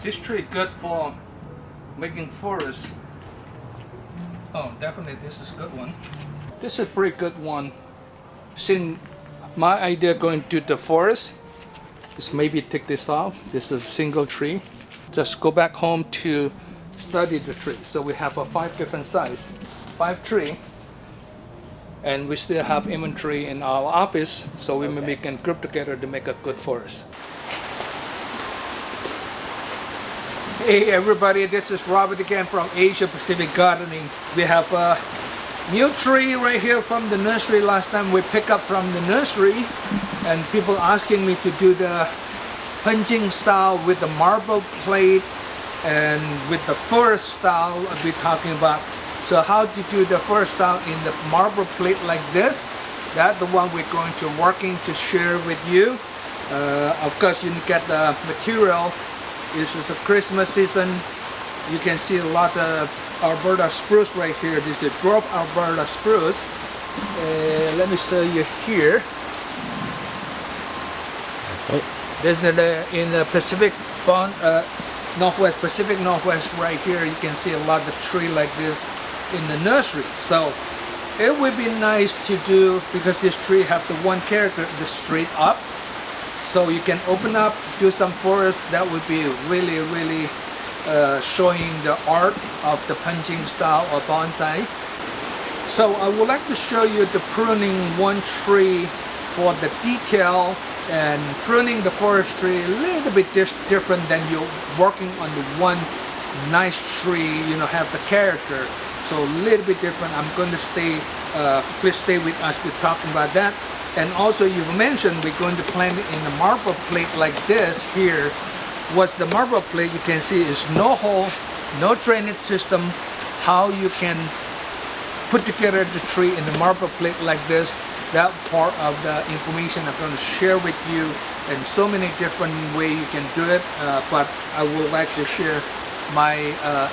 This tree good for making forest. Oh, definitely this is a good one. This is a pretty good one. Since my idea going to the forest is maybe take this off. This is a single tree. Just go back home to study the tree. So we have a 5 different size, 5 tree. And we still have inventory in our office, so we can group together to make a good forest. Hey everybody, this is Robert again from Asia Pacific Gardening. We have a new tree right here from the nursery. Last time we picked up from the nursery, and people asking me to do the Penjing style with the marble plate and with the forest style I'll be talking about. So how to do the forest style in the marble plate like this, that's the one we're going to working to share with you. Of course you get the material. This is a Christmas season. You can see a lot of Alberta Spruce right here. This is dwarf Alberta Spruce. Let me show you here. Okay. This is in the Pacific Northwest, Pacific Northwest right here. You can see a lot of tree like this in the nursery. So it would be nice to do, because this tree have the one character just straight up. So you can open up, do some forest. That would be really, really showing the art of the Penjing style or bonsai. So I would like to show you the pruning one tree for the detail, and pruning the forest tree a little bit different than you working on the one nice tree, you know, have the character. So a little bit different. I'm going to please stay with us to talk about that. And also you mentioned we're going to plant it in a marble plate like this here. What's the marble plate, you can see is no hole, no drainage system. How you can put together the tree in the marble plate like this, that part of the information I'm going to share with you, and so many different ways you can do it, but I would like to share my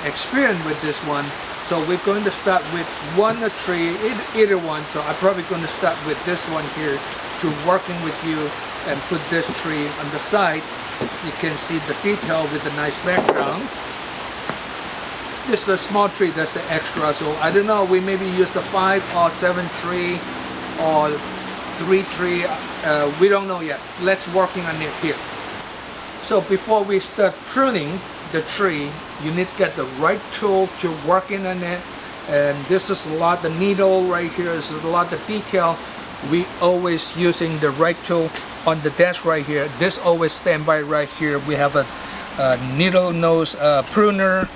experience with this one. So we're going to start with one tree, either one. So I'm probably going to start with this one here to working with you and put this tree on the side. You can see the detail with a nice background. This is a small tree, that's the extra. So I don't know, we maybe use the 5 or 7 tree or 3 tree. We don't know yet. Let's working on it here. So before we start pruning the tree, you need to get the right tool to working on it. And this is a lot, the needle right here is a lot of detail. We always using the right tool on the desk right here. This always stand by right here. We have a needle nose pruner,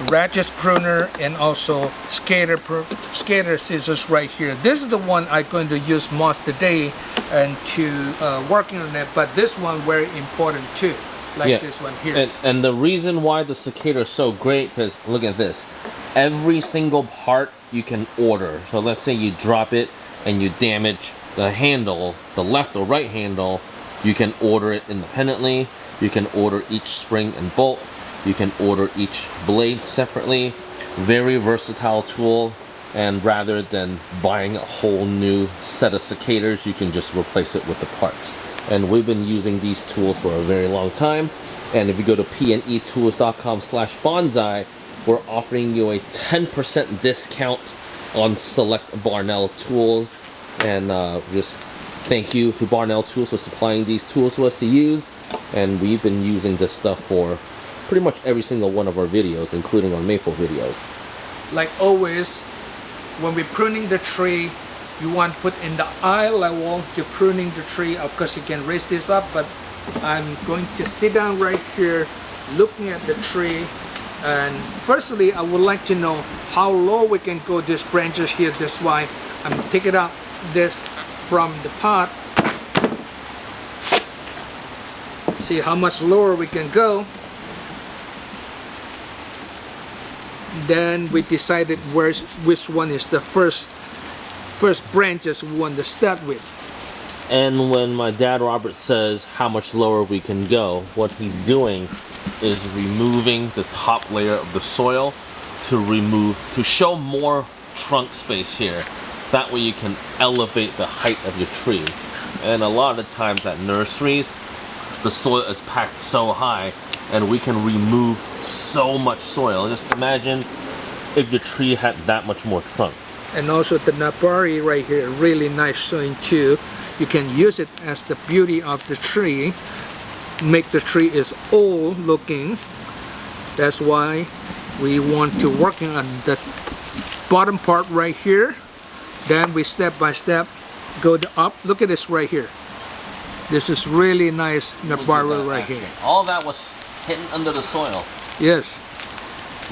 ratchet pruner, and also skater scissors right here. This is the one I'm going to use most today and to working on it, but this one very important too, like this one here. And the reason why the cicada is so great, because look at this, every single part you can order. So let's say you drop it and you damage the handle, the left or right handle, you can order it independently. You can order each spring and bolt. You can order each blade separately. Very versatile tool, and rather than buying a whole new set of cicadas, you can just replace it with the parts. And we've been using these tools for a very long time. And if you go to pnetools.com/bonsai, we're offering you a 10% discount on select Barnell tools. And just thank you to Barnell Tools for supplying these tools to us to use. And we've been using this stuff for pretty much every single one of our videos, including our maple videos. Like always, when we're pruning the tree, you want to put in the eye level to pruning the tree. Of course, you can raise this up, but I'm going to sit down right here looking at the tree. And firstly, I would like to know how low we can go these branches here. That's why I'm picking up this from the pot. See how much lower we can go. Then we decided which one is the first branches we want to start with. And when my dad Robert says how much lower we can go, what he's doing is removing the top layer of the soil to show more trunk space here. That way you can elevate the height of your tree. And a lot of the times at nurseries, the soil is packed so high, and we can remove so much soil. Just imagine if your tree had that much more trunk. And also the nabari right here, really nice showing too. You can use it as the beauty of the tree, make the tree is old looking. That's why we want to working on the bottom part right here. Then we step by step go up. Look at this right here. This is really nice nabari right here. All that was hidden under the soil. Yes.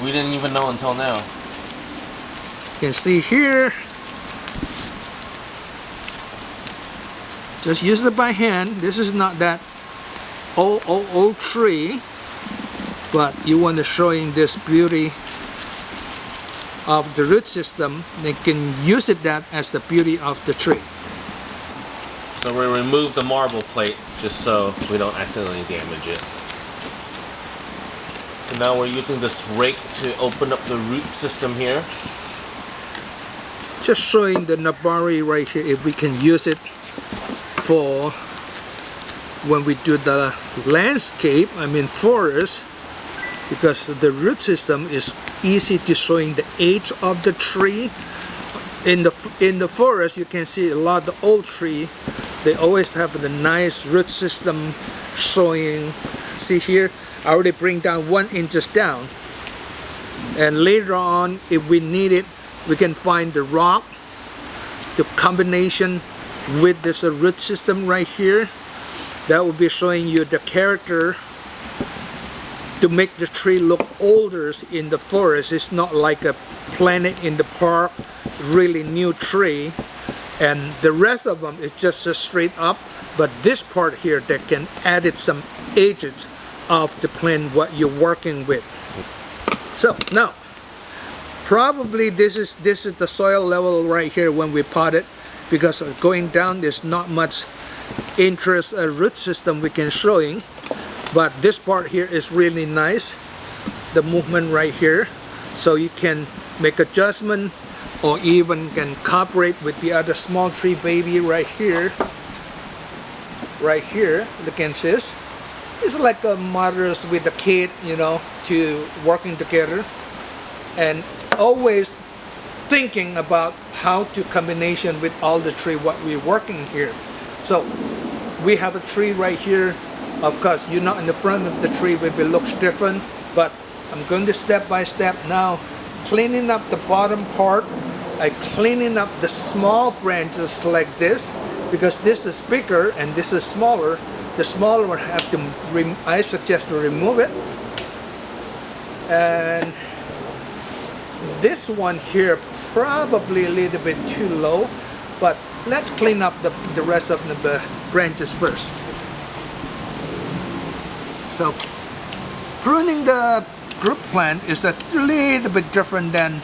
We didn't even know until now. You can see here. Just use it by hand. This is not that old tree, but you want to showing this beauty of the root system. They can use it that as the beauty of the tree. So we remove the marble plate just so we don't accidentally damage it. So now we're using this rake to open up the root system here. Just showing the nabari right here, if we can use it for when we do the landscape, I mean forest, because the root system is easy to showing the age of the tree. In the forest, you can see a lot of the old tree. They always have the nice root system showing. See here, I already bring down 1 inch down. And later on, if we need it, we can find the rock, the combination with this root system right here. That will be showing you the character to make the tree look older in the forest. It's not like a planted in the park, really new tree. And the rest of them is just straight up. But this part here, that can add it some ages of the plant what you're working with. So now, probably this is the soil level right here when we pot it, because going down there's not much interest root system we can showing, but this part here is really nice, the movement right here, so you can make adjustment or even can cooperate with the other small tree baby right here. You can see this. It's like a mothers with a kid, you know, to working together and always thinking about how to combination with all the tree what we're working here. So we have a tree right here. Of course, you're not in the front of the tree, maybe it looks different, but I'm going to step by step now, cleaning up the bottom part. I cleaning up the small branches like this, because this is bigger and this is smaller. The smaller one have to, I suggest to remove it. And this one here probably a little bit too low, but let's clean up the rest of the branches first. So pruning the group plant is a little bit different than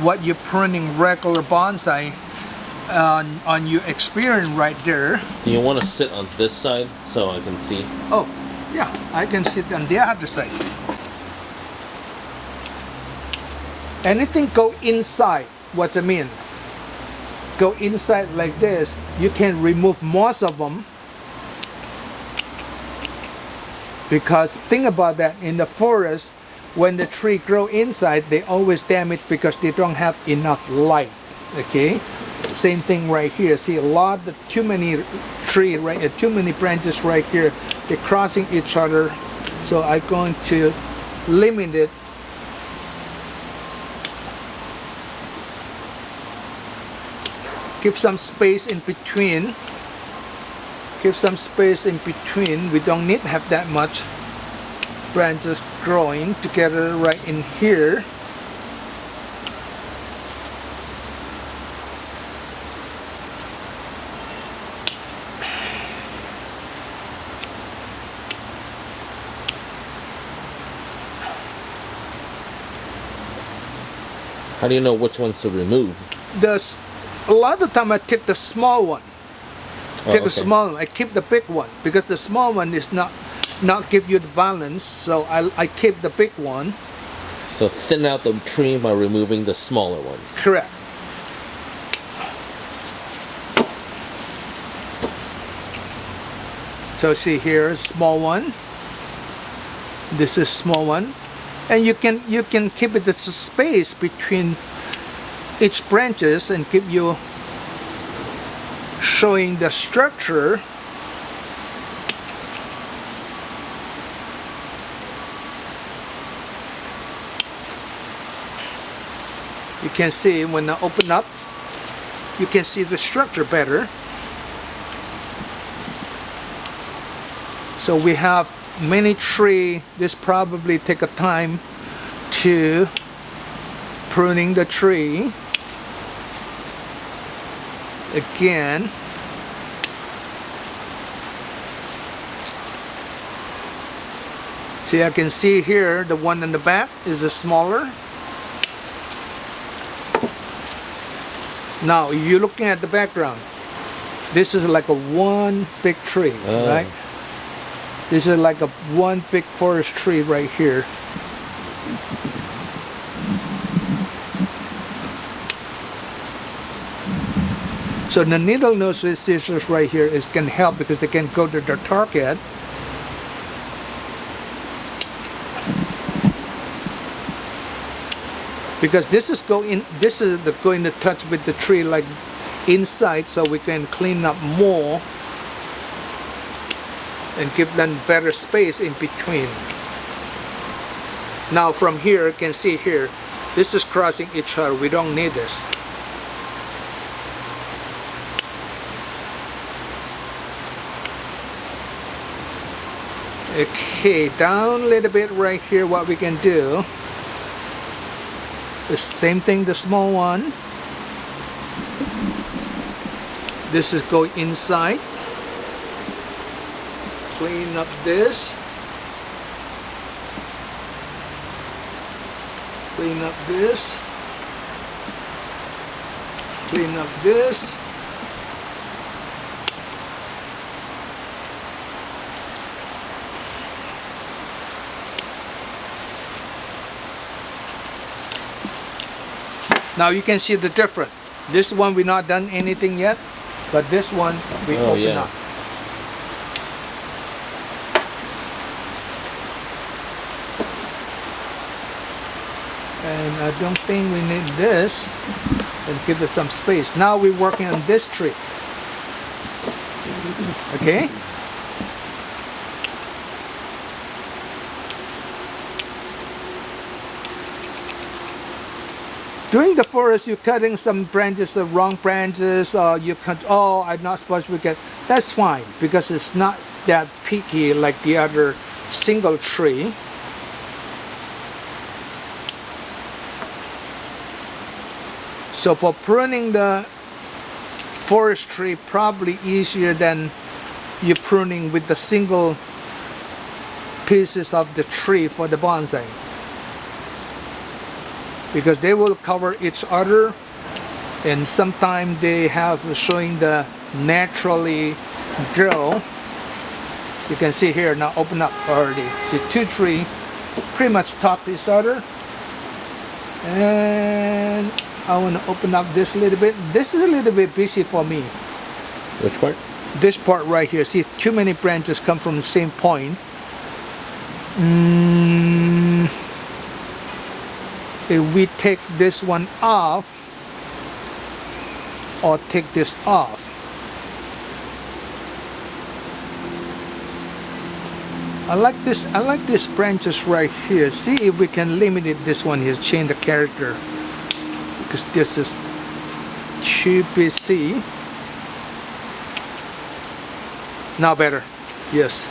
what you're pruning regular bonsai on your experience right there. Do you want to sit on this side so I can see? Oh, yeah, I can sit on the other side. Anything go inside, what's it mean? Go inside like this, you can remove most of them. Because think about that, in the forest, when the tree grow inside, they always damage because they don't have enough light. Okay, same thing right here. See a lot of too many tree right, too many branches right here. They're crossing each other. So I'm going to limit it. Keep some space in between. Keep some space in between. We don't need to have that much branches growing together right in here. How do you know which ones to remove? A lot of time I take the small one. Take the small one. I keep the big one because the small one is not give you the balance. So I keep the big one. So thin out the tree by removing the smaller ones. Correct. So see here, small one. This is small one, and you can keep it the space between each branches and keep you showing the structure. You can see when I open up, you can see the structure better. So we have many tree. This probably take a time to pruning the tree. Again, see, I can see here the one in the back is a smaller. Now if you're looking at the background, this is like a one big tree, right? This is like a one big forest tree right here. So the needle nose scissors right here can help because they can go to their target. Because this is going to touch with the tree like inside, so we can clean up more and give them better space in between. Now from here, you can see here, this is crossing each other. We don't need this. Okay, down a little bit right here, what we can do, the same thing, the small one. This is go inside. Clean up this. Clean up this. Clean up this. Now you can see the difference. This one we not done anything yet, but this one we open up. And I don't think we need this, and give it some space. Now we're working on this tree. Okay? During the forest, you're cutting some branches, the wrong branches, or you cut, oh, I'm not supposed to cut. That's fine, because it's not that picky like the other single tree. So for pruning the forest tree, probably easier than you pruning with the single pieces of the tree for the bonsai, because they will cover each other, and sometimes they have showing the naturally grow. You can see here now, open up already. See, two trees pretty much top each other. And I want to open up this a little bit. This is a little bit busy for me. Which part? This part right here. See, too many branches come from the same point. If we take this one off, or take this off, I like these branches right here. See if we can limit it. This one here, change the character, because this is too busy. Now better, yes.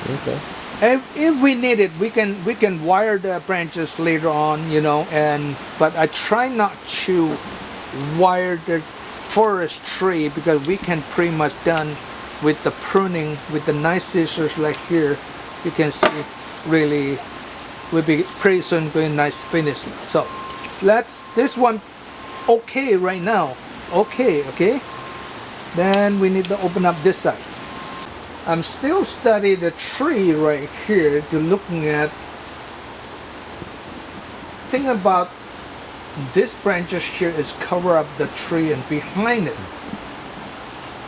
Okay. If we need it, we can wire the branches later on, you know. But I try not to wire the forest tree, because we can pretty much done with the pruning with the nice scissors like here. You can see really will be pretty soon going nice finish. So this one okay right now. Okay. Then we need to open up this side. I'm still studying the tree right here to looking at, think about this branches here is cover up the tree and behind it.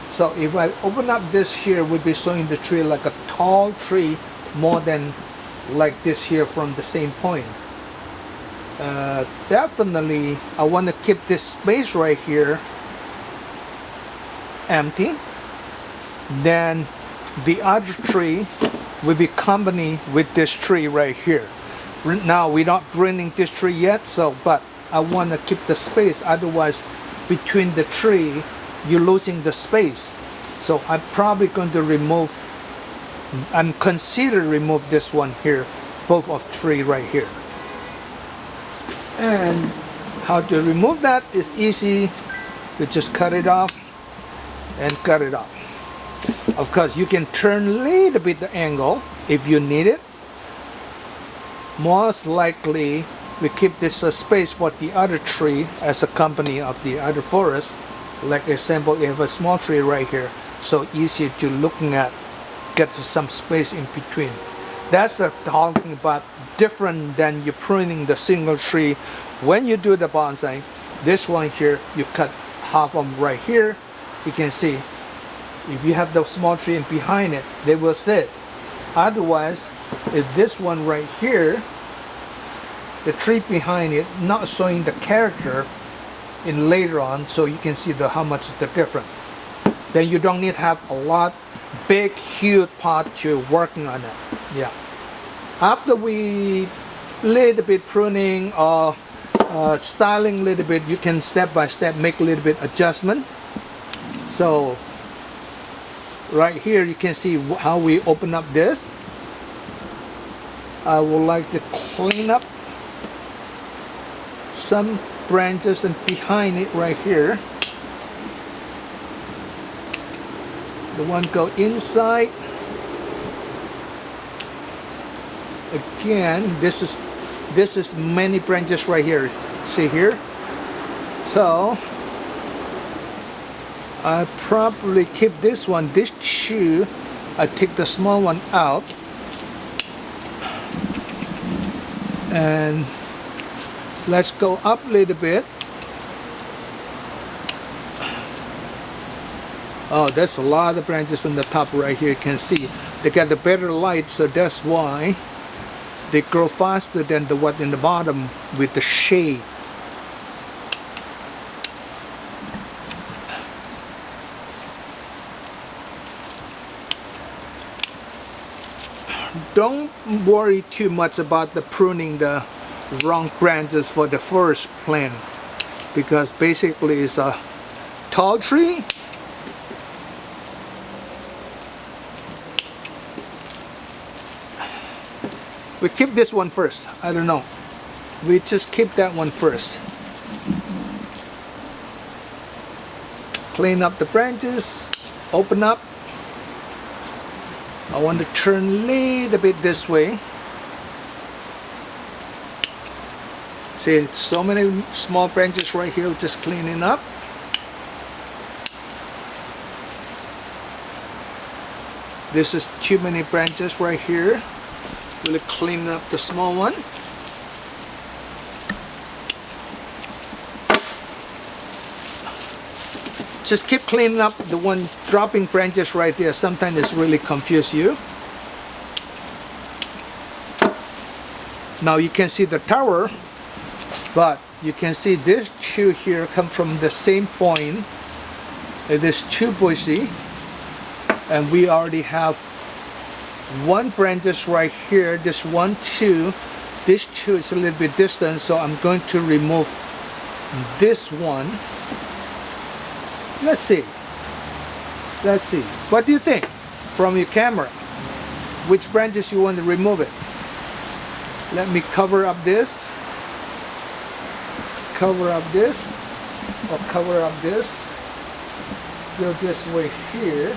So if I open up this here, we'll be showing the tree like a tall tree more than like this here from the same point. Definitely I want to keep this space right here empty. Then the other tree will be company with this tree right here. Now we're not pruning this tree yet, so but I want to keep the space, otherwise between the tree you're losing the space. So I'm probably going to remove, I'm consider remove this one here, both of tree right here. And how to remove that is easy. We just cut it off and cut it off. Of course you can turn a little bit the angle if you need it. Most likely we keep this space for the other tree as a company of the other forest. Like example, you have a small tree right here, so easy to looking at, get some space in between. That's the talking about different than you pruning the single tree. When you do the bonsai, this one here, you cut half of them right here. You can see if you have the small tree and behind it, they will sit. Otherwise, if this one right here, the tree behind it not showing the character in later on, so you can see how much the difference. Then you don't need to have a lot big huge pot to working on it. Yeah. After we little bit pruning or styling a little bit, you can step by step make a little bit adjustment. So right here you can see how we open up this. I would like to clean up some branches and behind it right here. The one go inside. Again, this is many branches right here. See here? So I probably keep this one. This two, I take the small one out. And let's go up a little bit. Oh, there's a lot of branches on the top right here. You can see they got the better light, so that's why they grow faster than the one in the bottom with the shade. Don't worry too much about the pruning the wrong branches for the first plant, because basically it's a tall tree. We keep this one first. I don't know. We just keep that one first. Clean up the branches. Open up. I want to turn a little bit this way. See, so many small branches right here. Just cleaning up. This is too many branches right here. We'll clean up the small one. Just keep cleaning up the one dropping branches right there. Sometimes it's really confuse you. Now you can see the tower, but you can see this two here come from the same point. It is too bushy, and we already have one branches right here. This one, two. This two is a little bit distant, so I'm going to remove this one. Let's see. Let's see. What do you think from your camera? Which branches you want to remove it? Let me cover up this. Cover up this. Or cover up this. Go this way here.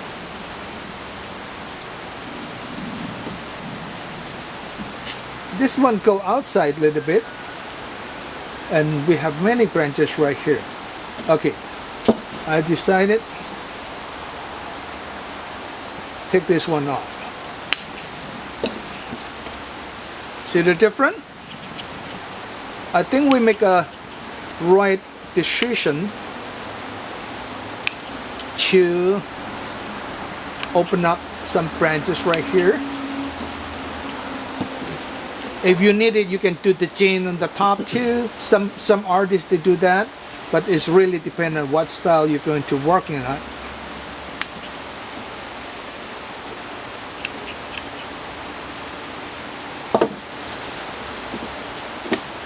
This one go outside a little bit, and we have many branches right here. Okay, I decided take this one off. See the difference? I think we make a right decision to open up some branches right here. If you need it, you can do the chain on the top too. Some artists they do that, but it's really dependent on what style you're going to work in.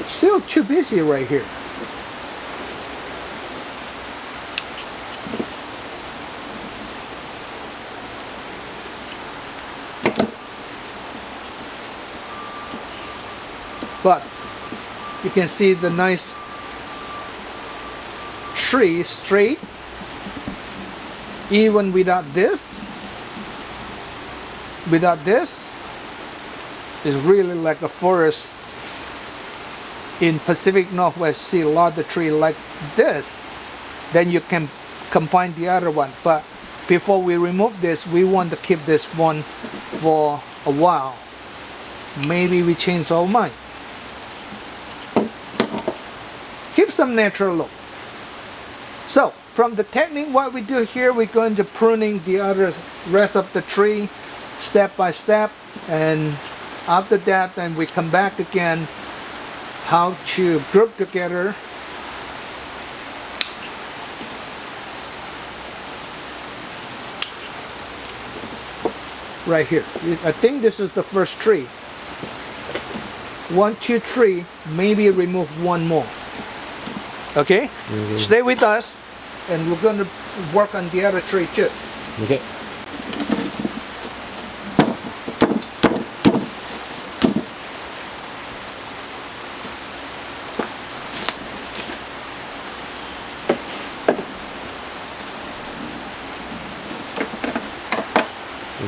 Still too busy right here. But you can see the nice tree straight, even without this. Without this, it's really like a forest. In Pacific Northwest, see a lot of tree like this. Then you can combine the other one. But before we remove this, we want to keep this one for a while. Maybe we change our mind. Keep some natural look. So from the technique, what we do here, we're going to pruning the other rest of the tree step by step, and after that, then we come back again how to group together right here. I think this is the first tree. 1, 2, 3, maybe remove one more. Okay? Stay with us, and we're going to work on the other tree too. Okay.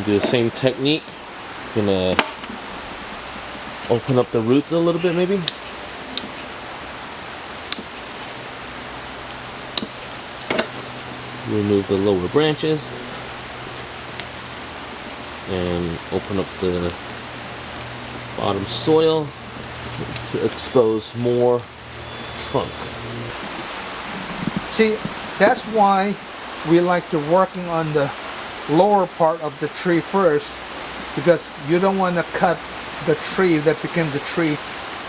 Do the same technique. Gonna open up the roots a little bit, maybe. Remove the lower branches and open up the bottom soil to expose more trunk. See, that's why we like to working on the lower part of the tree first, because you don't want to cut the tree that became the tree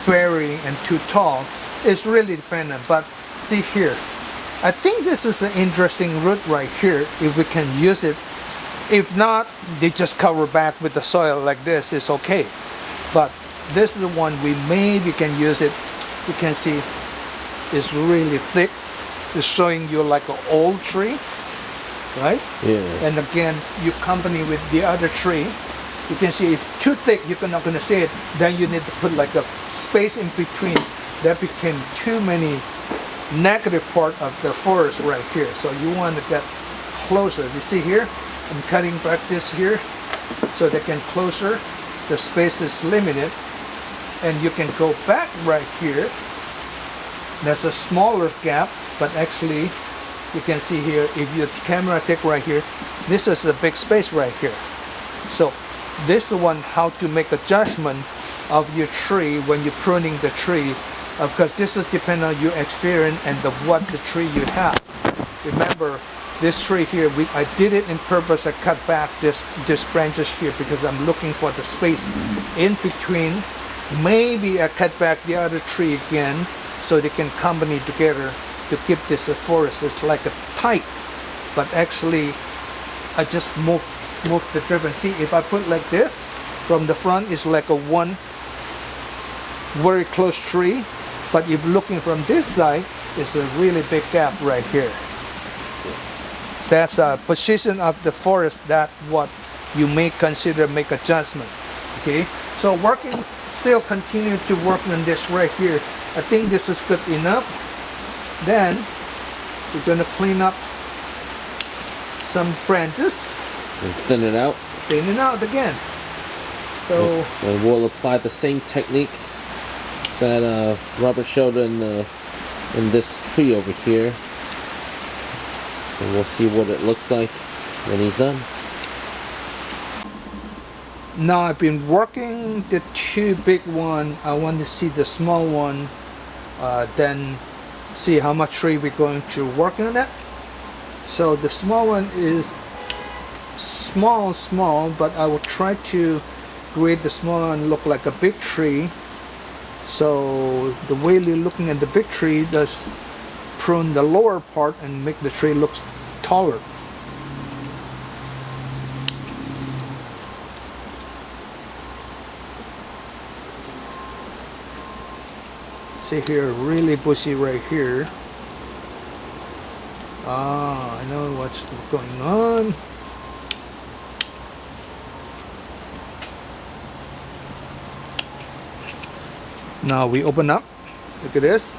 very and too tall. It's really dependent. But see here, I think this is an interesting root right here if we can use it. If not, they just cover back with the soil like this, it's okay. But this is the one we maybe can use it. You can see it's really thick. It's showing you like an old tree, right? Yeah. And again, you accompany with the other tree. You can see it's too thick, you're not going to see it. Then you need to put like a space in between. That became too many negative part of the forest right here. So you want to get closer. You see here, I'm cutting back this here so they can closer. The space is limited, and you can go back right here. There's a smaller gap, but actually you can see here, if your camera take right here, this is a big space right here. So this is one how to make a judgment of your tree when you're pruning the tree. Of course, this is depending on your experience and what the tree you have. Remember, this tree here, I did it in purpose. I cut back this branches here because I'm looking for the space in between. Maybe I cut back the other tree again so they can combine together to keep this forest. It's like a tight, but actually I just move the driven. See, if I put like this from the front, it's like a one very close tree, but if looking from this side, it's a really big gap right here. So that's a position of the forest that what you may consider make adjustment. Okay, so still continue to work on this right here. I think this is good enough. Then we're going to clean up some branches and thin it out. Thin it out again. So and we'll apply the same techniques that Robert showed in this tree over here, and we'll see what it looks like when he's done. Now I've been working the two big one. I want to see the small one, then see how much tree we're going to work on it. So the small one is small, but I will try to create the small one look like a big tree. So the way you're looking at the big tree does prune the lower part and make the tree look taller. See here, really bushy right here. Ah, I know what's going on. Now we open up. Look at this.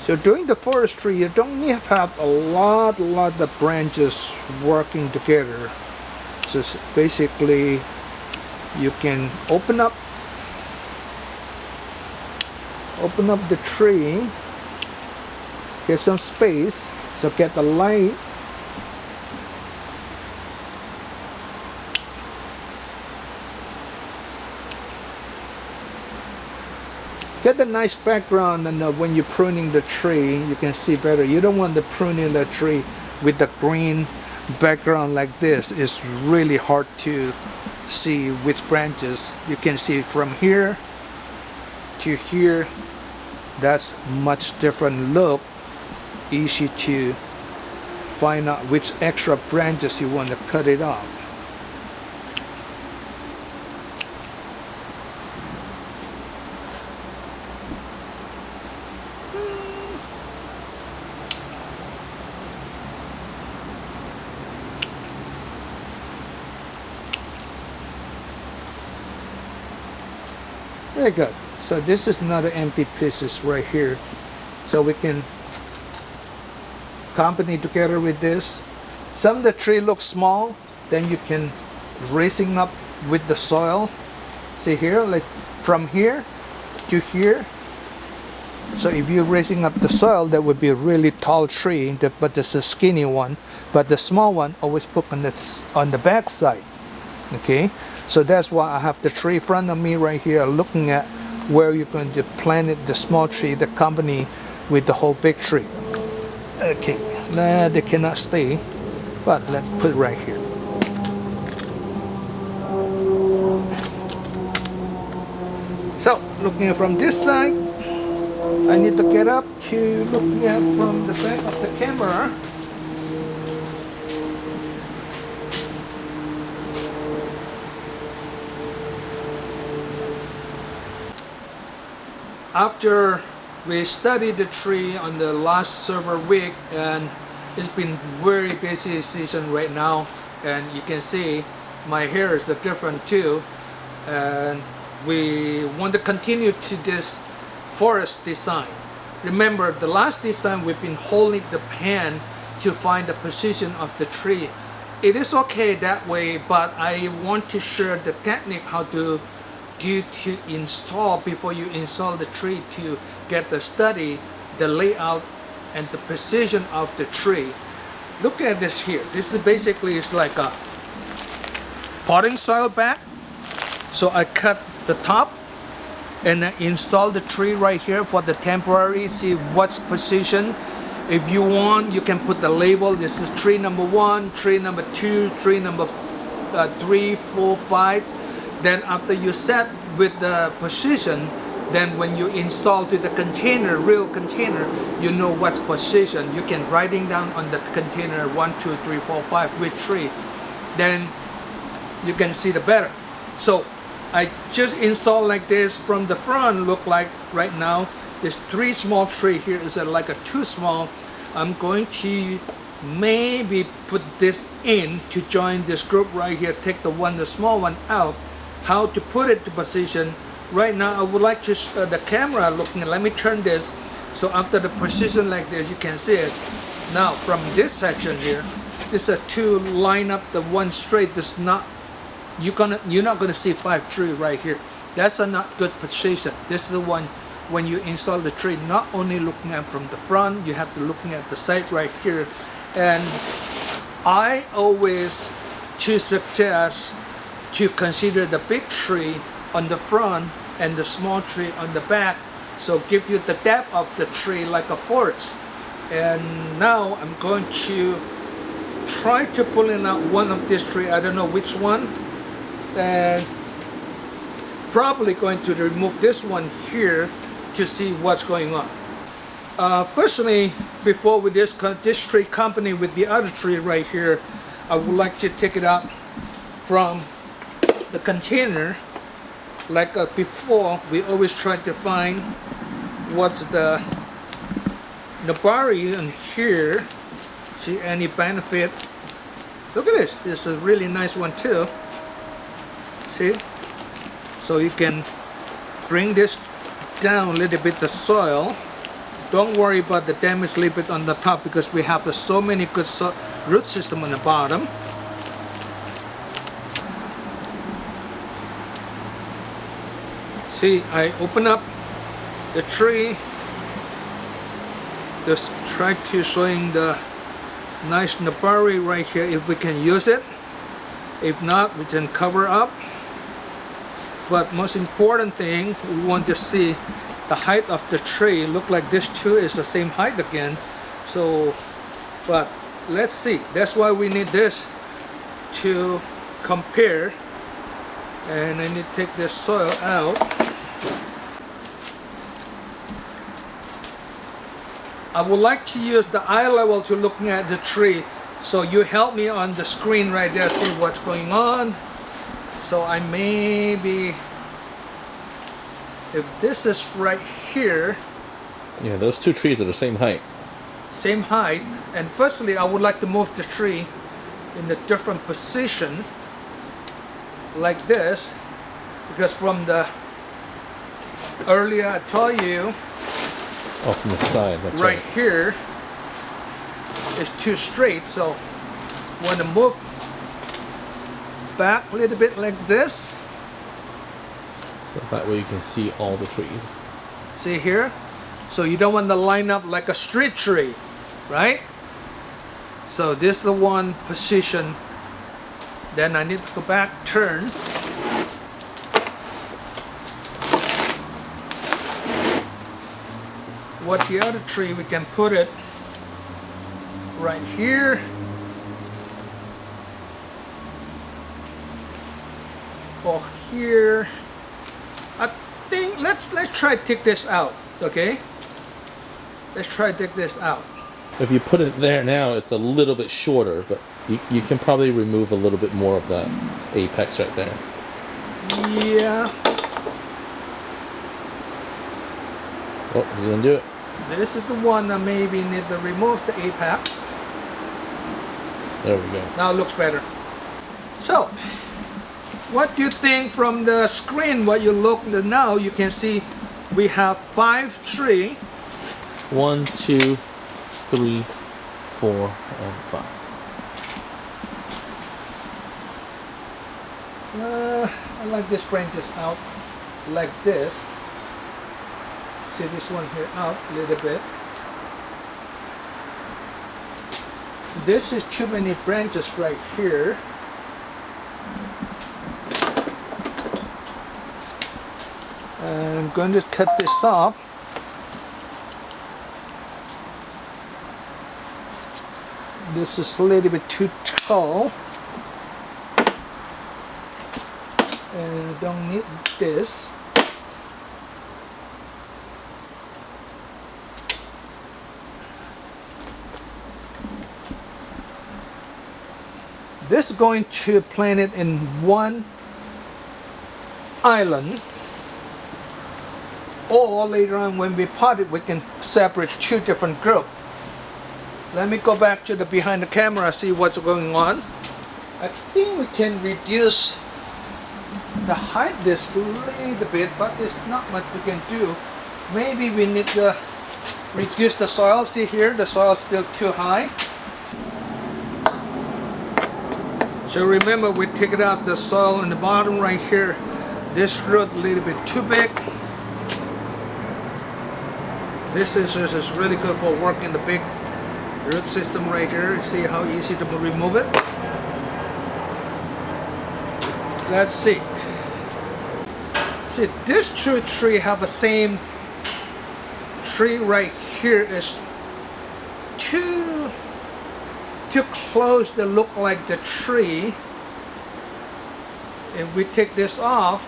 So during the forestry, you don't need to have a lot of branches working together. So basically, you can open up the tree, give some space, so get the light. Get a nice background, and when you're pruning the tree, you can see better. You don't want the pruning the tree with the green background like this. It's really hard to see which branches. You can see from here to here. That's much different look. Easy to find out which extra branches you want to cut it off. Very good. So this is another empty pieces right here. So we can combine together with this. Some of the tree looks small, then you can raising up with the soil. See here, like from here to here. So if you're raising up the soil, that would be a really tall tree, but it's a skinny one. But the small one always put on the back side. Okay, so that's why I have the tree in front of me right here, looking at where you're going to plant it, the small tree, the company with the whole big tree. Okay, nah, they cannot stay, but let's put it right here. So looking at from this side, I need to get up to looking at from the back of the camera. After we studied the tree on the last several week, and it's been very busy season right now, and you can see my hair is different too, and we want to continue to this forest design. Remember, the last design we've been holding the pen to find the position of the tree. It is okay that way, but I want to share the technique how to install before you install the tree, to get the study, the layout, and the position of the tree. Look at this here. This is basically, it's like a potting soil bag. So I cut the top and I install the tree right here for the temporary. See what's position. If you want, you can put the label. This is tree number 1, tree number 2, tree number 3, 4, 5. Then after you set with the position, then when you install to the container, real container, you know what's position. You can writing down on the container 1, 2, 3, 4, 5 which tree. Then you can see the better. So I just install like this from the front. Look like right now there's 3 small tree here. Is like a too small. I'm going to maybe put this in to join this group right here. Take the small one out. How to put it to position. Right now I would like to the camera looking. Let me turn this, so after the position like this you can see it. Now from this section here, this is to line up the one straight. This not you're not gonna see 5 tree right here. That's a not good position. This is the one when you install the tree, not only looking at from the front, you have to looking at the side right here. And I always to suggest to consider the big tree on the front and the small tree on the back, so give you the depth of the tree like a forest. And now I'm going to try to pull in out one of this tree. I don't know which one, and probably going to remove this one here to see what's going on. Firstly, before we discuss this tree company with the other tree right here, I would like to take it out from the container. Like before, we always try to find what's the nabari in here. See any benefit? Look at this. This is a really nice one too. See? So you can bring this down a little bit, the soil. Don't worry about the damage a little bit on the top, because we have so many good root system on the bottom. See, I open up the tree. Just try to showing the nice nabari right here if we can use it. If not, we can cover up. But most important thing, we want to see the height of the tree. Look like this too is the same height again. So, but let's see. That's why we need this to compare. And I need to take this soil out. I would like to use the eye level to looking at the tree. So you help me on the screen right there, see what's going on. So I maybe, if this is right here. Yeah, those two trees are the same height. Same height. And firstly, I would like to move the tree in a different position, like this, because from the earlier I told you, oh, from the side, that's right here is too straight, so want to move back a little bit like this. So that way you can see all the trees. See here? So you don't want to line up like a street tree, right? So this is the one position. Then I need to go back, turn. What the other tree, we can put it right here. Or here. I think let's try to take this out, okay? Let's try to take this out. If you put it there now, it's a little bit shorter, but you can probably remove a little bit more of that apex right there. Yeah. Oh, he's gonna do it. This is the one that maybe need to remove the apex. There we go. Now it looks better. So, what do you think from the screen? What you look at now, you can see we have 5 trees. 1, 2, 3, 4, and 5. I like this branches out like this. See this one here out a little bit. This is too many branches right here. I'm going to cut this off. This is a little bit too tall. And I don't need this. This is going to plant it in one island, or later on when we pot it, we can separate 2 different groups. Let me go back to the behind the camera, see what's going on. I think we can reduce the height this little bit, but there's not much we can do. Maybe we need to reduce the soil. See here, the soil is still too high. So remember, we take it out the soil in the bottom right here. This root a little bit too big. This is really good for working the big root system right here. See how easy to remove it. Let's see. See, this tree have the same tree right here is too close to look like the tree. If we take this off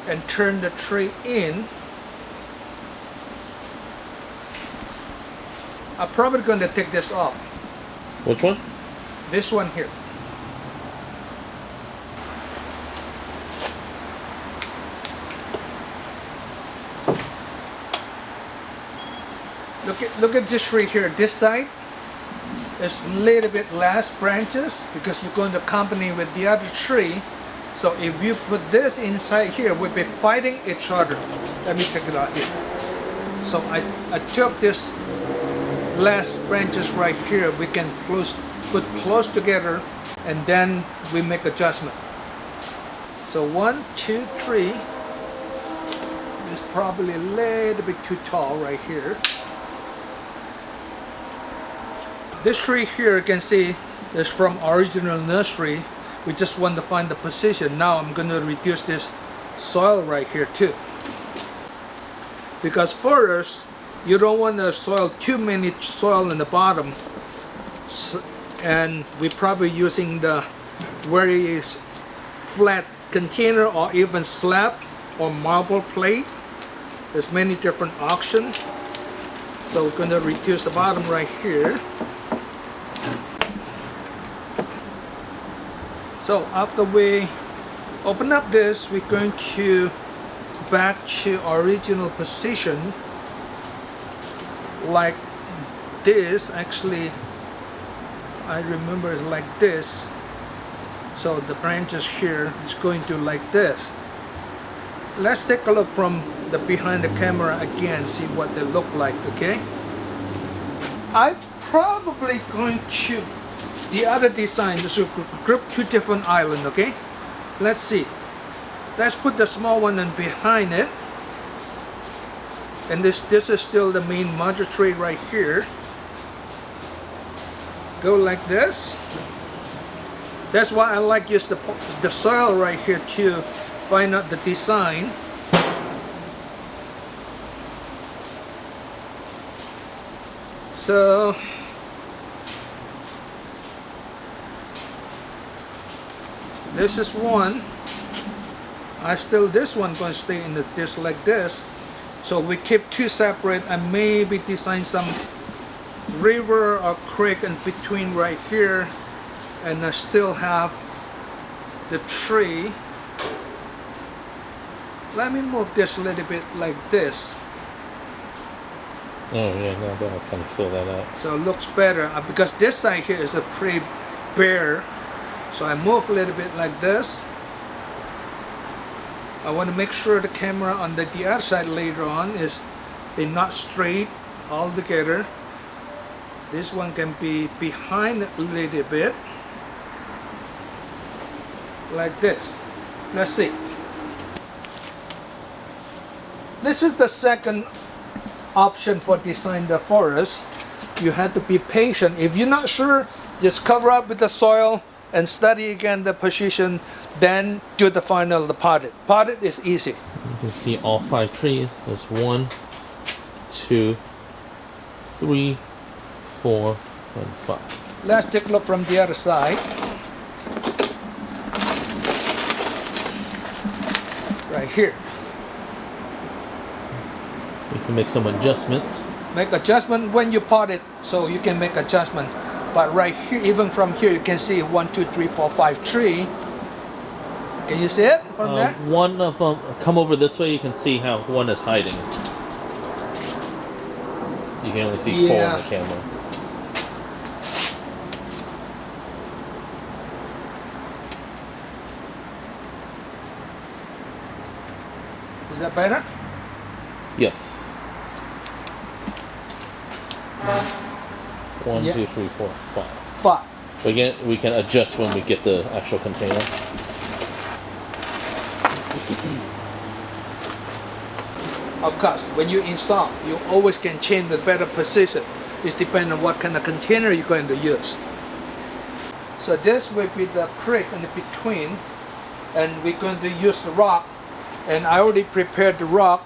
and turn the tree in, I'm probably going to take this off. Which one? This one here. Look at this tree here. This side is a little bit less branches because you're going to accompany with the other tree. So if you put this inside here, we'll be fighting each other. Let me take it out here. So I took this last branches right here. We can put close together, and then we make adjustment. So 1, 2, 3. It's probably a little bit too tall right here. This tree here, you can see, is from original nursery. We just want to find the position. Now I'm going to reduce this soil right here too. Because first, you don't want to soil too many soil in the bottom. So, and we're probably using the very flat container or even slab or marble plate. There's many different options. So we're going to reduce the bottom right here. So after we open up this, we're going to back to original position like this. Actually, I remember it's like this. So the branches here is going to like this. Let's take a look from the behind the camera again, see what they look like, okay? I'm probably going to the other design is to group two different islands, okay? Let's see. Let's put the small one in behind it. And this is still the main mother tree right here. Go like this. That's why I like use the soil right here to find out the design. So this is one. This one going to stay in this like this. So we keep two separate and maybe design some river or creek in between right here, and I still have the tree. Let me move this a little bit like this. Oh yeah, no, that'll kind of fill that out. So it looks better because this side here is a pretty bare. So I move a little bit like this. I want to make sure the camera on the other side later on is they're not straight all together. This one can be behind a little bit like this. Let's see. This is the second option for design the forest. You have to be patient. If you're not sure, just cover up with the soil and study again the position, then do the final, the potted. Potted is easy. You can see all 5 trees. There's 1, 2, 3, 4, and 5. Let's take a look from the other side. Right here. You can make some adjustments. Make adjustment when you pot it, so you can make adjustment. But right here, even from here, you can see 1, 2, 3, 4, 5 tree. Can you see it from there? One of them, come over this way, you can see how one is hiding. You can only see 4 on the camera. Is that better? Yes. 1, Yeah. 2, 3, 4, 5. 5. We can adjust when we get the actual container. Of course, when you install, you always can change the better position. It depends on what kind of container you're going to use. So this will be the creek in between, and we're going to use the rock. And I already prepared the rock.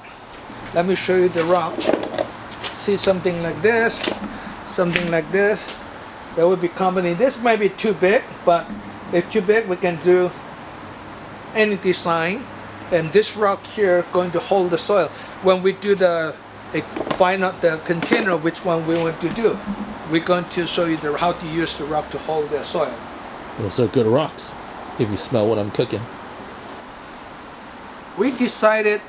Let me show you the rock. See, something like this, something like this. That would be company. This might be too big, but if too big, we can do any design. And this rock here going to hold the soil. When we do find out the container, which one we want to do, we're going to show you how to use the rock to hold the soil. Those are good rocks, if you smell what I'm cooking. We decided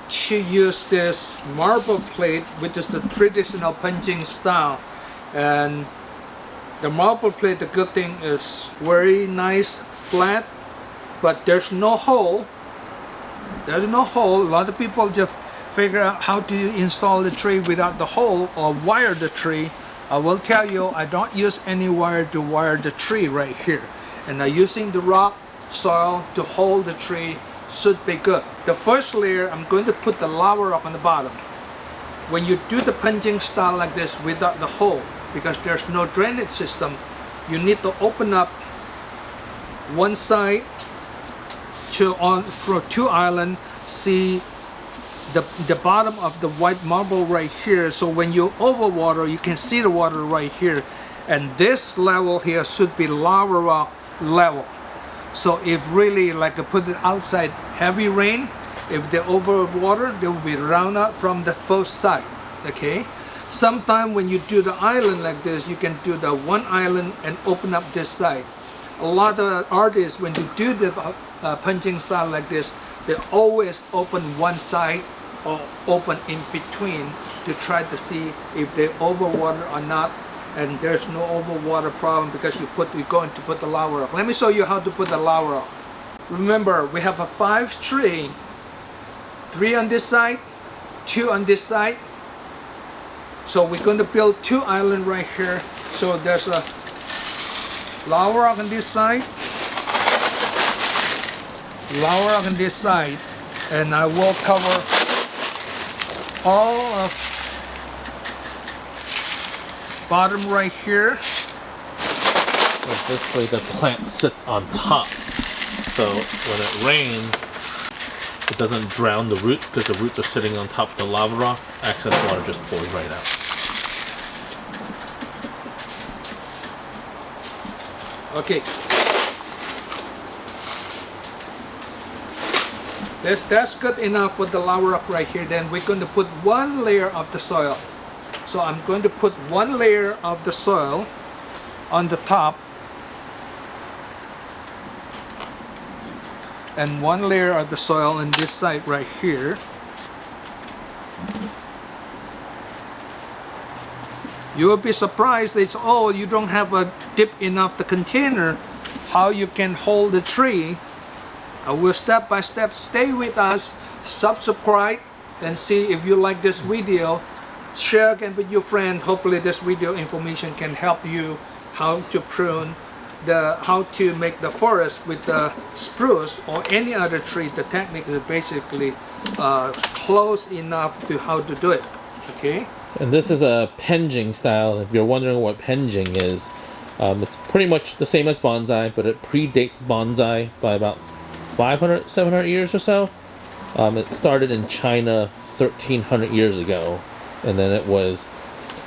to use this marble plate, which is the traditional Penjing style. And the marble plate, the good thing is very nice, flat, but there's no hole. There's no hole. A lot of people just figure out how to install the tree without the hole or wire the tree. I will tell you, I don't use any wire to wire the tree right here. And I'm using the rock soil to hold the tree should be good. The first layer, I'm going to put the lava rock on the bottom. When you do the Penjing style like this without the hole, because there's no drainage system, you need to open up one side for two islands. See the bottom of the white marble right here. So when you overwater, you can see the water right here. And this level here should be lava rock level. So if really, like I put it outside, heavy rain, if they overwater, they will be round up from the both side. Okay. Sometime when you do the island like this, you can do the one island and open up this side. A lot of artists, when you do the Penjing style like this, they always open one side or open in between to try to see if they overwater or not. And there's no overwater problem because you're going to put the lava rock. Let me show you how to put the lava rock. Remember, we have a 5 tree, 3 on this side, 2 on this side. So we're going to build 2 islands right here. So there's a lava rock on this side, lava rock on this side, and I will cover all of bottom right here. So this way the plant sits on top. So when it rains, it doesn't drown the roots because the roots are sitting on top of the lava rock. Excess water just pours right out. Okay. That's good enough with the lava rock right here. Then we're going to put one layer of the soil. So I'm going to put one layer of the soil on the top and one layer of the soil on this side right here. You will be surprised. It's you don't have a deep enough the container. How you can hold the tree? I will step by step. Stay with us. Subscribe and see if you like this video. Share again with your friend. Hopefully this video information can help you how to prune how to make the forest with the spruce or any other tree. The technique is basically close enough to how to do it. Okay. And this is a Penjing style. If you're wondering what Penjing is, it's pretty much the same as bonsai, but it predates bonsai by about 500, 700 years or so. It started in China 1300 years ago, and then it was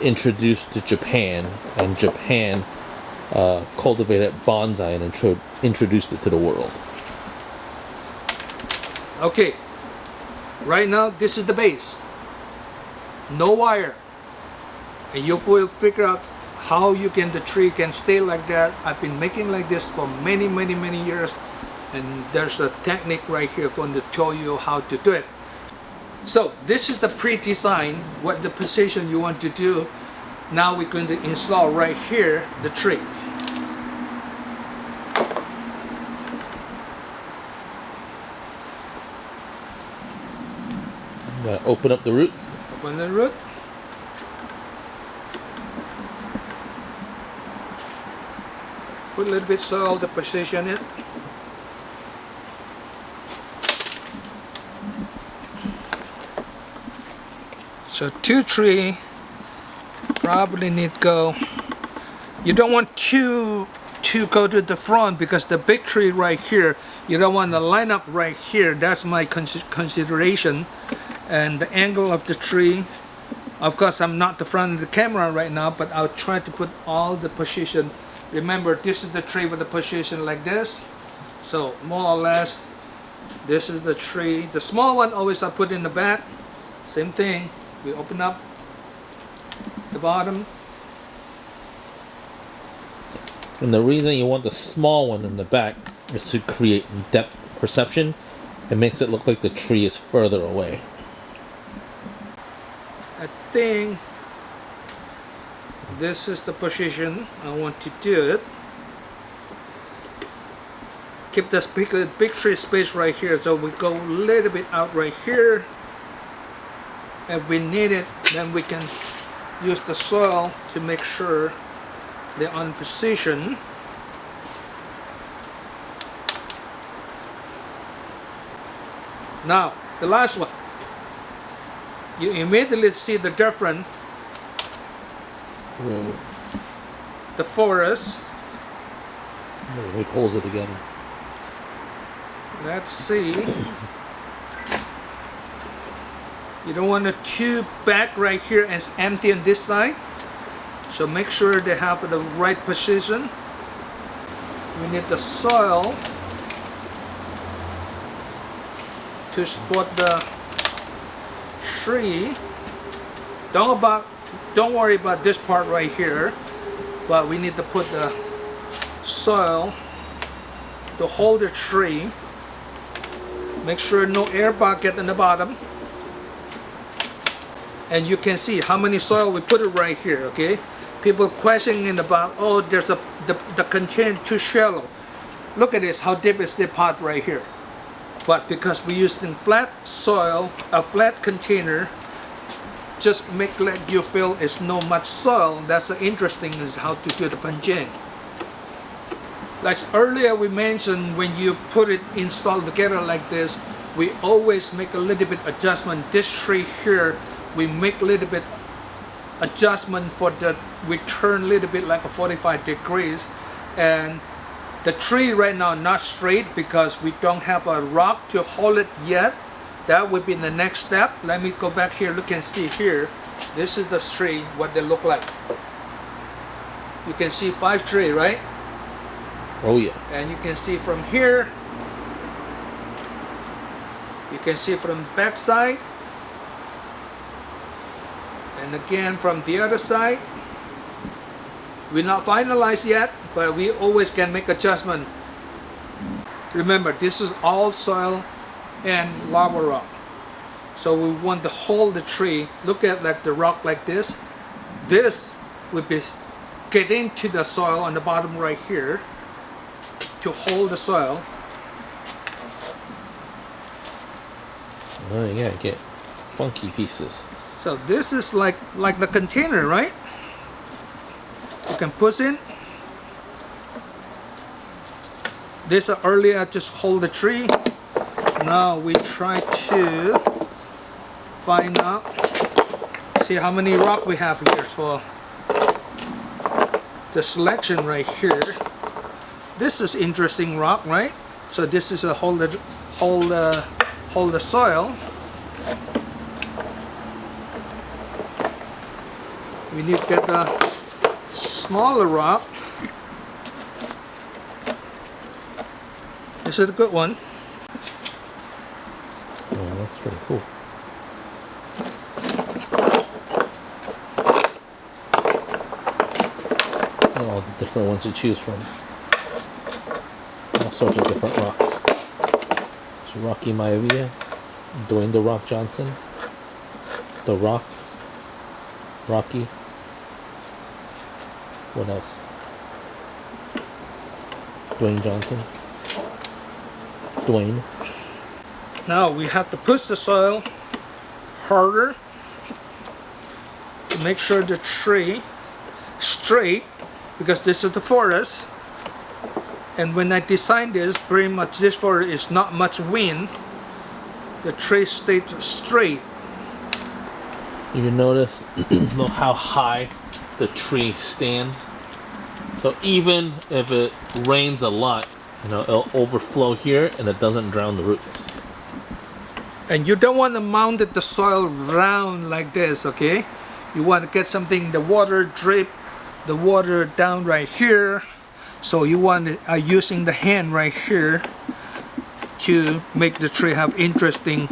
introduced to Japan, and Japan cultivated bonsai and introduced it to the world. Okay, right now this is the base. No wire, and you will figure out how the tree can stay like that. I've been making like this for many years, and there's a technique right here going to show you how to do it. So this is the pre-design, what the position you want to do. Now we're going to install right here the tree. I'm gonna open up the roots. Open the root. Put a little bit soil to position it. So 2 tree probably need go. You don't want too to go to the front because the big tree right here, you don't want to line up right here. That's my consideration. And the angle of the tree, of course I'm not the front of the camera right now, but I'll try to put all the position. Remember, this is the tree with the position like this. So more or less, this is the tree. The small one always I put in the back. Same thing, we open up the bottom. And the reason you want the small one in the back is to create depth perception. It makes it look like the tree is further away. I think this is the position I want to do it. Keep this big tree space right here, so we go a little bit out right here. If we need it, then we can use the soil to make sure they're on position. Now, the last one. You immediately see the difference. Whoa. The forest. It holds it together. Let's see. You don't want it too back right here and it's empty on this side. So make sure they have the right position. We need the soil to support the tree. Don't worry about this part right here, but we need to put the soil to hold the tree. Make sure no air pocket in the bottom. And you can see how many soil we put it right here, okay? People questioning about, oh, there's the container too shallow. Look at this, how deep is the pot right here? But because we used in flat soil, a flat container, just let you feel it's no much soil. That's the interesting is how to do the Penjing. Like earlier we mentioned, when you put it installed together like this, we always make a little bit adjustment. This tree here, we make a little bit adjustment for the, we turn a little bit like a 45 degrees. And the tree right now not straight because we don't have a rock to hold it yet. That would be the next step. Let me go back here, look and see here. This is the tree, what they look like. You can see 5 tree, right? Oh yeah. And you can see from here. You can see from back side. And again from the other side. We're not finalized yet, but we always can make adjustment. Remember, this is all soil and lava rock. So we want to hold the tree. Look at like the rock like this. This would be get into the soil on the bottom right here to hold the soil. Oh yeah, get funky pieces. So this is like the container, right? You can push in. This earlier just hold the tree. Now we try to find out, see how many rock we have here for the selection right here. This is interesting rock, right? So this is a hold the soil. We need to get a smaller rock. This is a good one. Oh, that's pretty cool. And all the different ones to choose from. All sorts of different rocks. There's Rocky Maivia, Dwayne The Rock Johnson, The Rock, Rocky. What else? Dwayne Johnson. Dwayne. Now we have to push the soil harder to make sure the tree straight, because this is the forest. And when I designed this, pretty much this forest is not much wind. The tree stays straight. You can notice how high the tree stands. So even if it rains a lot, you know, it'll overflow here and it doesn't drown the roots. And you don't want to mount the soil round like this, okay? You want to get something, the water drip, the water down right here. So you want using the hand right here to make the tree have interesting,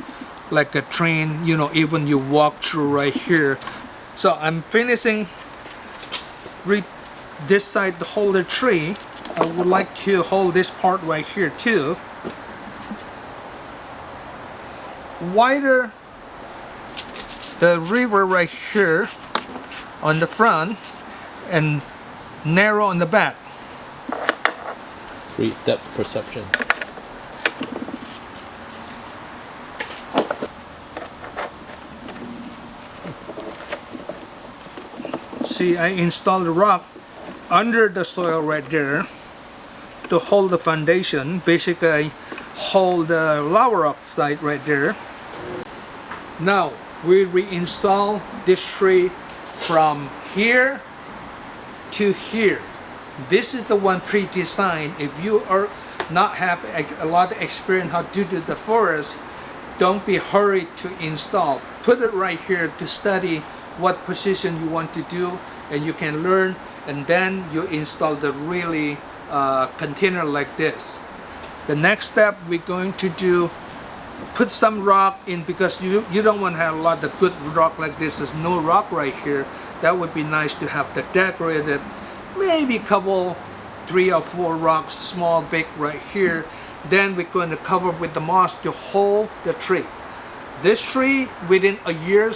like a train, you know, even you walk through right here. So I'm finishing this side to hold the tree. I would like to hold this part right here too. Wider the river right here on the front and narrow on the back. Great depth perception. See, I installed the rock under the soil right there to hold the foundation. Basically, I hold the lava rock side right there. Now, we reinstall this tree from here to here. This is the one pre-designed. If you are not have a lot of experience how to do the forest, don't be hurried to install. Put it right here to study what position you want to do, and you can learn, and then you install the really container like this. The next step we're going to do, put some rock in, because you don't want to have a lot of good rock like this. There's no rock right here. That would be nice to have the decorated, maybe a couple, 3 or 4 rocks, small, big right here. Then we're going to cover with the moss to hold the tree. This tree, within a year,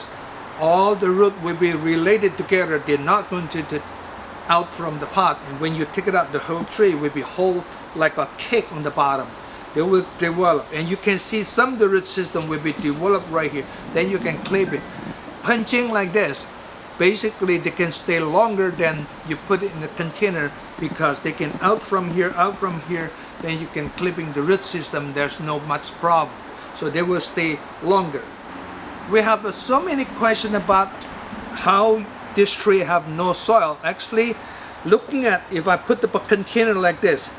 all the root will be related together. They're not going to out from the pot, and when you take it up, the whole tree will be whole like a cake on the bottom. They will develop, and you can see some of the root system will be developed right here. Then you can clip it. Punching like this, basically they can stay longer than you put it in the container, because they can out from here, then you can clipping the root system. There's no much problem, so they will stay longer. We have so many questions about how this tree have no soil. Actually, looking at, if I put the container like this,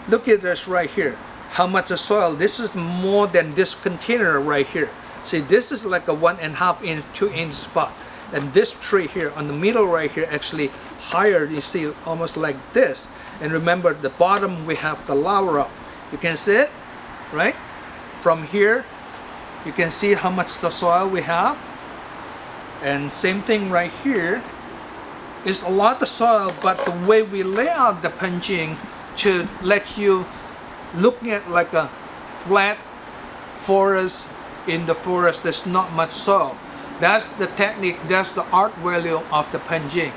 look at this right here, how much of soil. This is more than this container right here. See, this is like a 1.5 inch, 2 inch spot, and this tree here on the middle right here actually higher. You see, almost like this. And remember, the bottom we have the lava rock. You can see it, right? From here you can see how much the soil we have, and same thing right here. It's a lot of soil, but the way we lay out the Penjing to let you looking at like a flat forest. In the forest there's not much soil. That's the technique, that's the art value of the Penjing.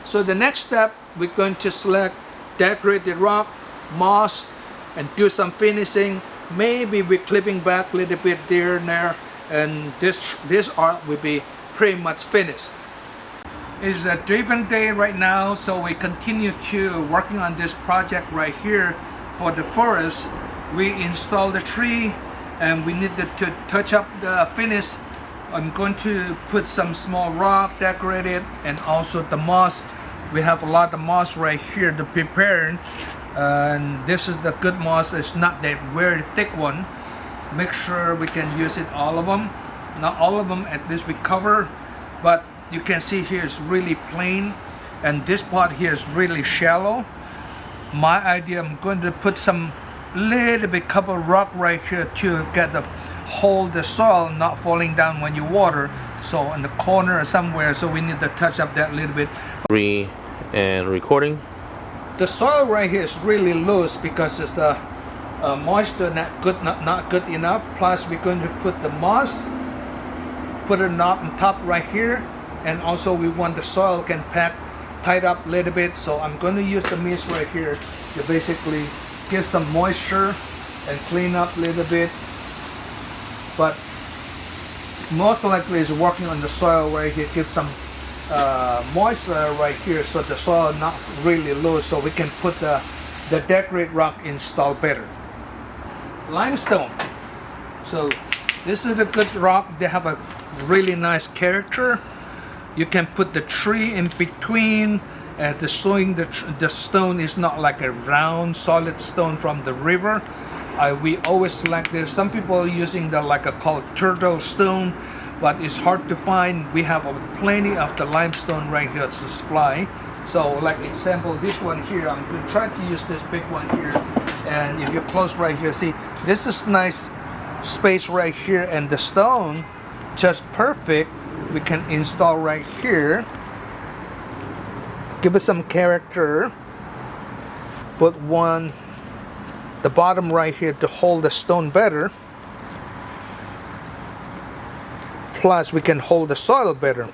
So the next step, we're going to select decorated rock, moss, and do some finishing. Maybe we're clipping back a little bit there and there, and this art will be pretty much finished. It's a different day right now, so we continue to working on this project right here for the forest. We installed the tree, and we need to touch up the finish. I'm going to put some small rock decorated, and also the moss. We have a lot of moss right here to prepare. And this is the good moss. It's not that very thick one. Make sure we can use it, all of them. Not all of them, at least we cover. But you can see here it's really plain, and this part here is really shallow. My idea, I'm going to put some little bit couple rock right here to get the hold the soil not falling down when you water. So in the corner or somewhere, so we need to touch up that little bit. And recording. The soil right here is really loose because it's the moisture not good enough. Plus we're going to put the moss, put it on top right here, and also we want the soil can pack tight up a little bit. So I'm going to use the mist right here to basically get some moisture and clean up a little bit. But most likely is working on the soil right here, give some moisture right here, so the soil not really loose, so we can put the decorate rock install better. Limestone. So this is a good rock. They have a really nice character. You can put the tree in between, The stone is not like a round solid stone from the river. We always select this. Some people are using the like a called turtle stone, but it's hard to find. We have plenty of the limestone right here to supply. So like example, this one here, I'm going to try to use this big one here. And if you're close right here, see, this is nice space right here, and the stone just perfect. We can install right here. Give it some character. Put the bottom right here to hold the stone better. Plus we can hold the soil better.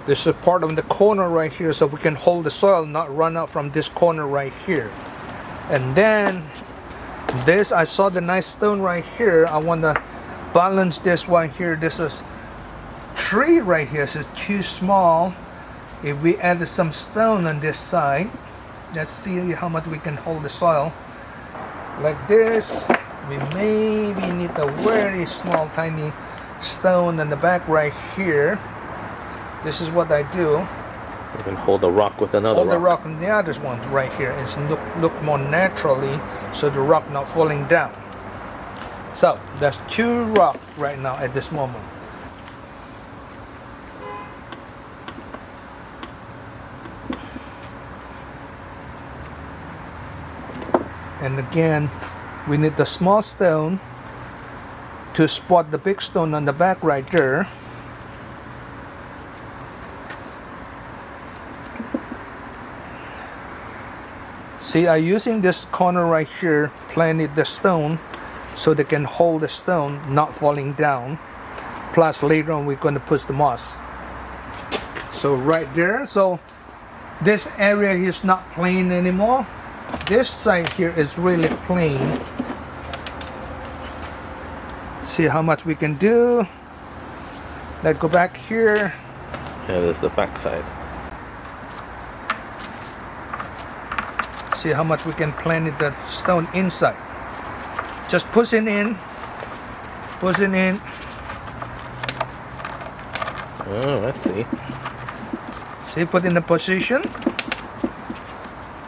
This is part of the corner right here, so we can hold the soil, not run out from this corner right here. And then this, I saw the nice stone right here. I want to balance this one here. This is tree right here, so it's too small. If we add some stone on this side, let's see how much we can hold the soil. Like this, we maybe need a very small tiny stone on the back right here. This is what I do. You can hold the rock with another rock. Hold the rock on the other one right here. It's look more naturally, so the rock not falling down. So there's 2 rocks right now at this moment. And again, we need the small stone to spot the big stone on the back right there. See, I'm using this corner right here, planted the stone so they can hold the stone not falling down. Plus later on we're going to put the moss. So right there, so this area is not plain anymore. This side here is really plain. See how much we can do. Let's go back here. Yeah, there's the back side. See how much we can plant the stone inside. Just push it in. Push it in. Oh, let's see. See, put in the position.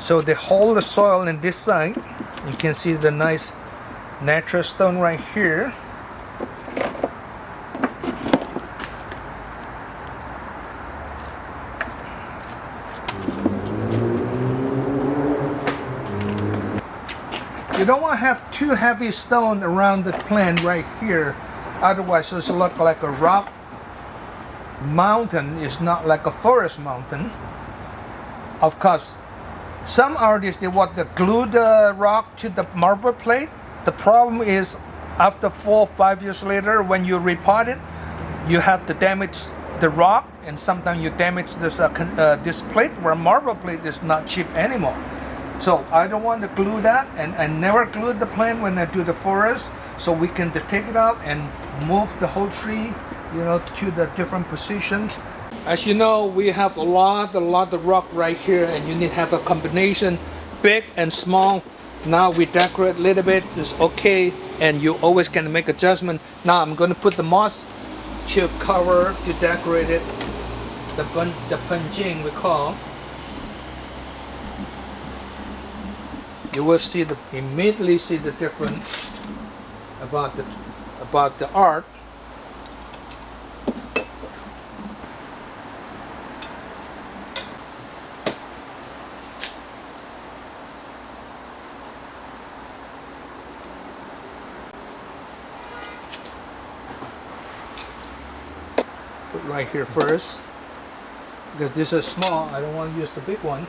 So they hold the soil in this side. You can see the nice natural stone right here. You don't want to have too heavy stone around the plant right here. Otherwise it's look like a rock mountain. It's not like a forest mountain. Of course, some artists, they want to glue the rock to the marble plate. The problem is after 4 or 5 years later, when you repot it, you have to damage the rock, and sometimes you damage this plate, where marble plate is not cheap anymore. So I don't want to glue that, and I never glued the plant when I do the forest, so we can take it out and move the whole tree, to the different positions. As you know, we have a lot of rock right here, and you need to have a combination, big and small. Now we decorate a little bit, it's okay, and you always can make adjustment. Now I'm going to put the moss to cover, to decorate it, the Penjing we call. You will immediately see the difference about the art. Put right here first, because this is small. I don't want to use the big one.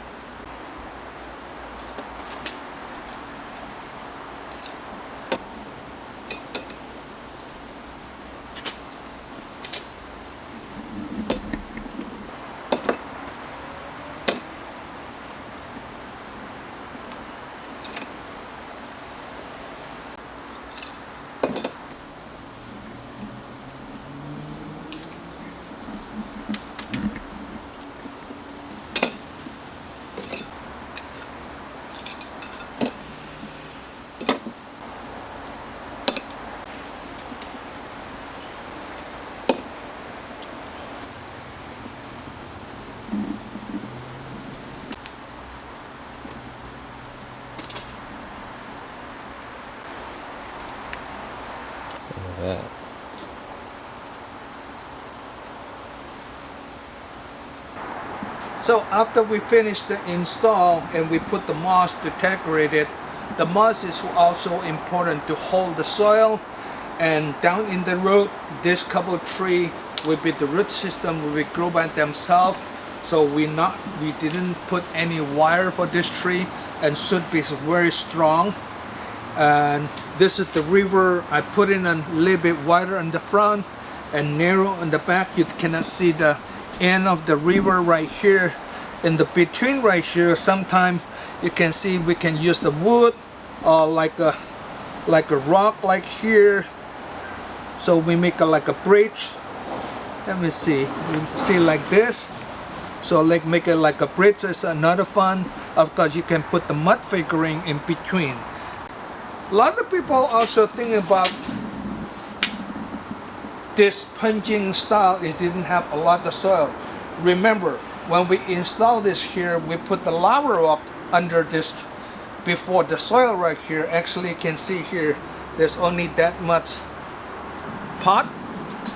that. So after we finish the install and we put the moss to decorate it, the moss is also important to hold the soil. And down in the root, this couple tree will be the root system will be grow by themselves. So we didn't put any wire for this tree, and should be very strong. And this is the river. I put in a little bit wider in the front and narrow in the back. You cannot see the end of the river right here. In the between right here, sometimes you can see we can use the wood or like a rock like here. So we make like a bridge. Let me see. You see like this. So like make it like a bridge is another fun. Of course, you can put the mud figurine in between. A lot of people also think about this Penjing style. It didn't have a lot of soil. Remember, when we install this here, we put the lava rock under this before the soil right here. Actually, you can see here, there's only that much pot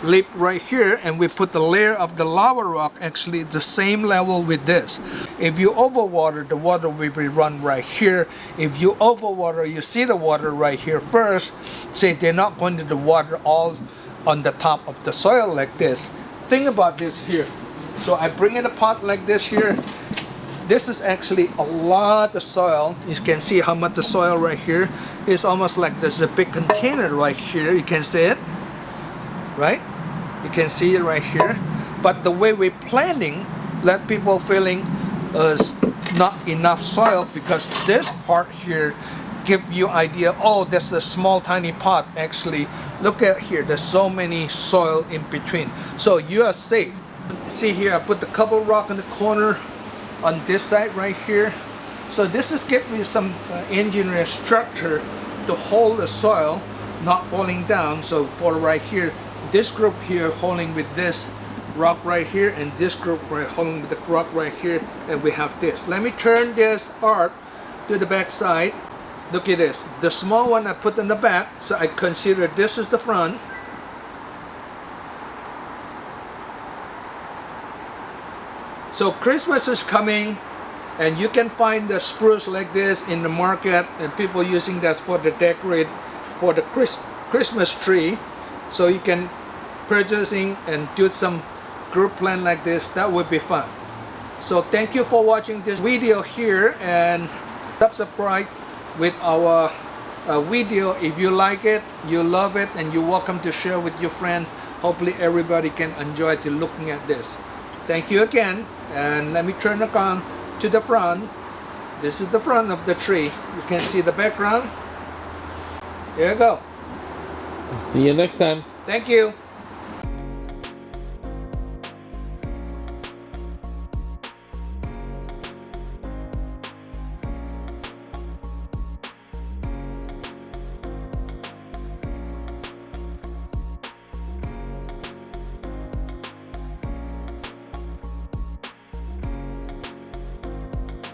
lip right here, and we put the layer of the lava rock actually the same level with this. If you overwater, the water will be run right here. If you overwater, you see the water right here first. Say they're not going to the water all on the top of the soil like this. Think about this here. So I bring in a pot like this here. This is actually a lot of soil. You can see how much the soil right here is almost like there's a big container right here. You can see it. Right? You can see it right here. But the way we're planting, let people feeling is not enough soil, because this part here give you idea, oh, that's a small tiny pot. Actually, look at here, there's so many soil in between. So you are safe. See here, I put the couple rock in the corner on this side right here. So this is give me some engineering structure to hold the soil not falling down. So for right here, this group here holding with this rock right here, and this group right holding with the rock right here, and we have this. Let me turn this art to the back side. Look at this. The small one I put in the back, so I consider this is the front. So Christmas is coming, and you can find the spruce like this in the market, and people using that for the decorate for the Christmas tree. So you can purchasing and do some group plan like this. That would be fun. So thank you for watching this video here, and subscribe with our video if you like it, you love it, and you're welcome to share with your friend. Hopefully everybody can enjoy to looking at this. Thank you again, and let me turn the gun to the front. This is the front of the tree. You can see the background. There you go. See you next time. Thank you.